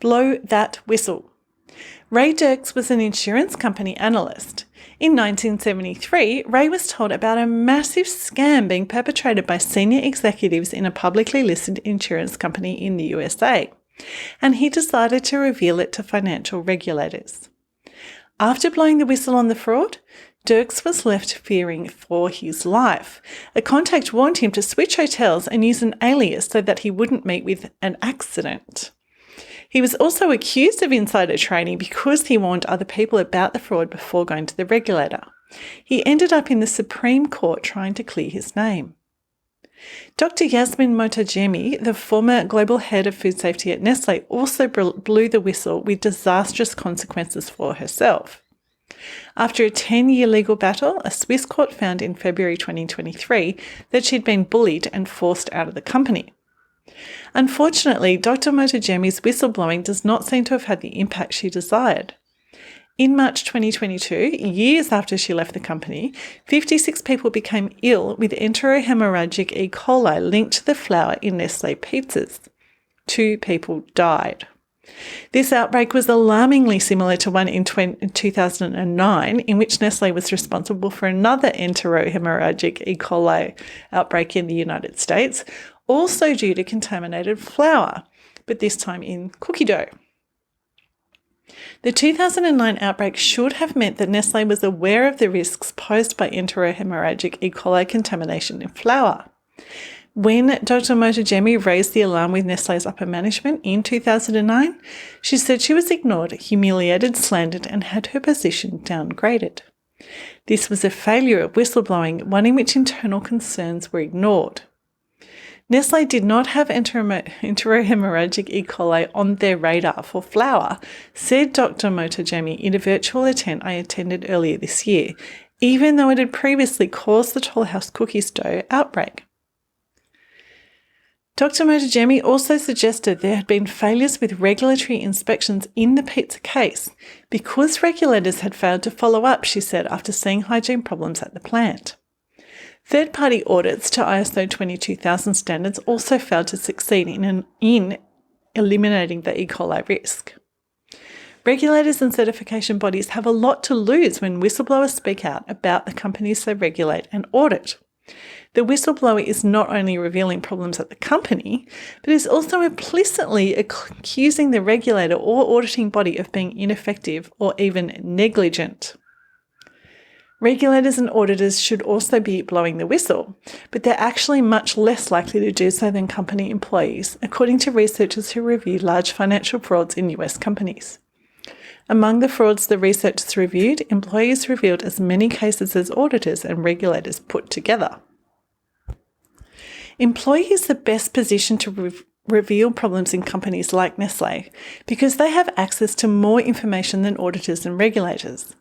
Blow that whistle. Ray Dirks was an insurance company analyst. In 1973, Ray was told about a massive scam being perpetrated by senior executives in a publicly listed insurance company in the USA, and he decided to reveal it to financial regulators. After blowing the whistle on the fraud, Dirks was left fearing for his life. A contact warned him to switch hotels and use an alias so that he wouldn't meet with an accident. He was also accused of insider trading because he warned other people about the fraud before going to the regulator. He ended up in the Supreme Court trying to clear his name. Dr. Yasmin Motajemi, the former global head of food safety at Nestle, also blew the whistle with disastrous consequences for herself. After a 10-year legal battle, a Swiss court found in February 2023 that she'd been bullied and forced out of the company. Unfortunately, Dr. Motajemi's whistleblowing does not seem to have had the impact she desired. In March 2022, years after she left the company, 56 people became ill with enterohemorrhagic E. coli linked to the flour in Nestle pizzas. 2 people died. This outbreak was alarmingly similar to one in 2009, in which Nestle was responsible for another enterohemorrhagic E. coli outbreak in the United States, also due to contaminated flour, but this time in cookie dough. The 2009 outbreak should have meant that Nestle was aware of the risks posed by enterohemorrhagic E. coli contamination in flour. When Dr. Motajemi raised the alarm with Nestle's upper management in 2009, she said she was ignored, humiliated, slandered, and had her position downgraded. This was a failure of whistleblowing, one in which internal concerns were ignored. Nestle did not have enterohemorrhagic E. coli on their radar for flour, said Dr. Motajemi in a virtual event I attended earlier this year, even though it had previously caused the Toll House cookies dough outbreak. Dr. Motajemi also suggested there had been failures with regulatory inspections in the pizza case because regulators had failed to follow up, she said, after seeing hygiene problems at the plant. Third-party audits to ISO 22000 standards also failed to succeed in eliminating the E. coli risk. Regulators and certification bodies have a lot to lose when whistleblowers speak out about the companies they regulate and audit. The whistleblower is not only revealing problems at the company, but is also implicitly accusing the regulator or auditing body of being ineffective or even negligent. Regulators and auditors should also be blowing the whistle, but they're actually much less likely to do so than company employees, according to researchers who reviewed large financial frauds in US companies. Among the frauds the researchers reviewed, employees revealed as many cases as auditors and regulators put together. Employees are best positioned to reveal problems in companies like Nestle because they have access to more information than auditors and regulators.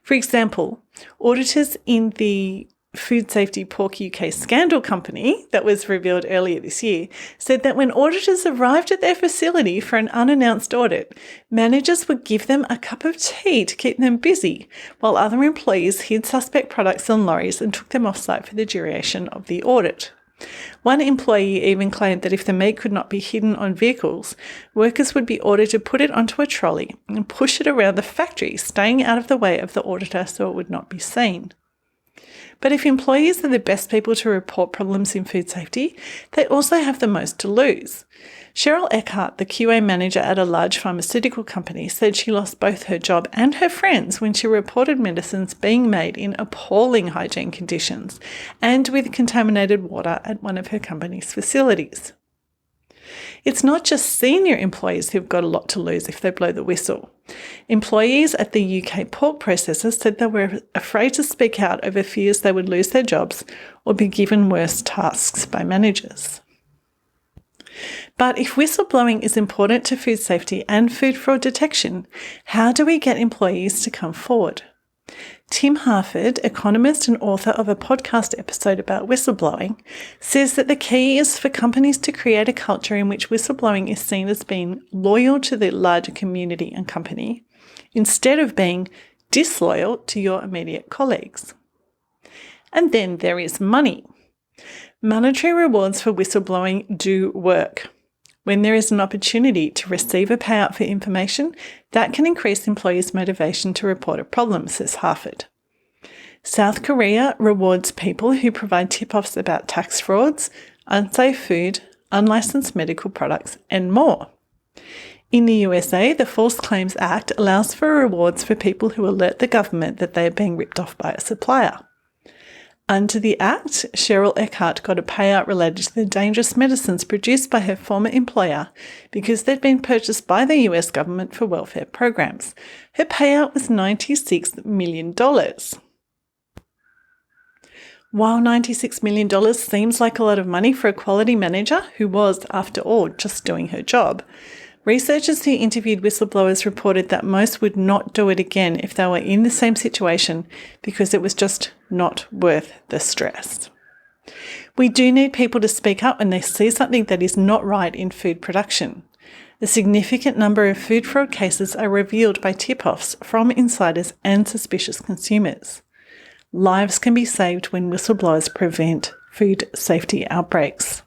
For example, auditors in the Food Safety Pork UK scandal company that was revealed earlier this year said that when auditors arrived at their facility for an unannounced audit, managers would give them a cup of tea to keep them busy, while other employees hid suspect products on lorries and took them off-site for the duration of the audit. One employee even claimed that if the meat could not be hidden on vehicles, workers would be ordered to put it onto a trolley and push it around the factory, staying out of the way of the auditor so it would not be seen. But if employees are the best people to report problems in food safety, they also have the most to lose. Cheryl Eckhart, the QA manager at a large pharmaceutical company, said she lost both her job and her friends when she reported medicines being made in appalling hygiene conditions and with contaminated water at one of her company's facilities. It's not just senior employees who've got a lot to lose if they blow the whistle. Employees at the UK pork processors said they were afraid to speak out over fears they would lose their jobs or be given worse tasks by managers. But if whistleblowing is important to food safety and food fraud detection, how do we get employees to come forward? Tim Harford, economist and author of a podcast episode about whistleblowing, says that the key is for companies to create a culture in which whistleblowing is seen as being loyal to the larger community and company, instead of being disloyal to your immediate colleagues. And then there is money. Monetary rewards for whistleblowing do work. When there is an opportunity to receive a payout for information, that can increase employees' motivation to report a problem, says Harvard. South Korea rewards people who provide tip-offs about tax frauds, unsafe food, unlicensed medical products, and more. In the USA, the False Claims Act allows for rewards for people who alert the government that they are being ripped off by a supplier. Under the Act, Cheryl Eckhardt got a payout related to the dangerous medicines produced by her former employer because they'd been purchased by the US government for welfare programs. Her payout was $96 million. While $96 million seems like a lot of money for a quality manager who was, after all, just doing her job, researchers who interviewed whistleblowers reported that most would not do it again if they were in the same situation because it was just not worth the stress. We do need people to speak up when they see something that is not right in food production. A significant number of food fraud cases are revealed by tip-offs from insiders and suspicious consumers. Lives can be saved when whistleblowers prevent food safety outbreaks.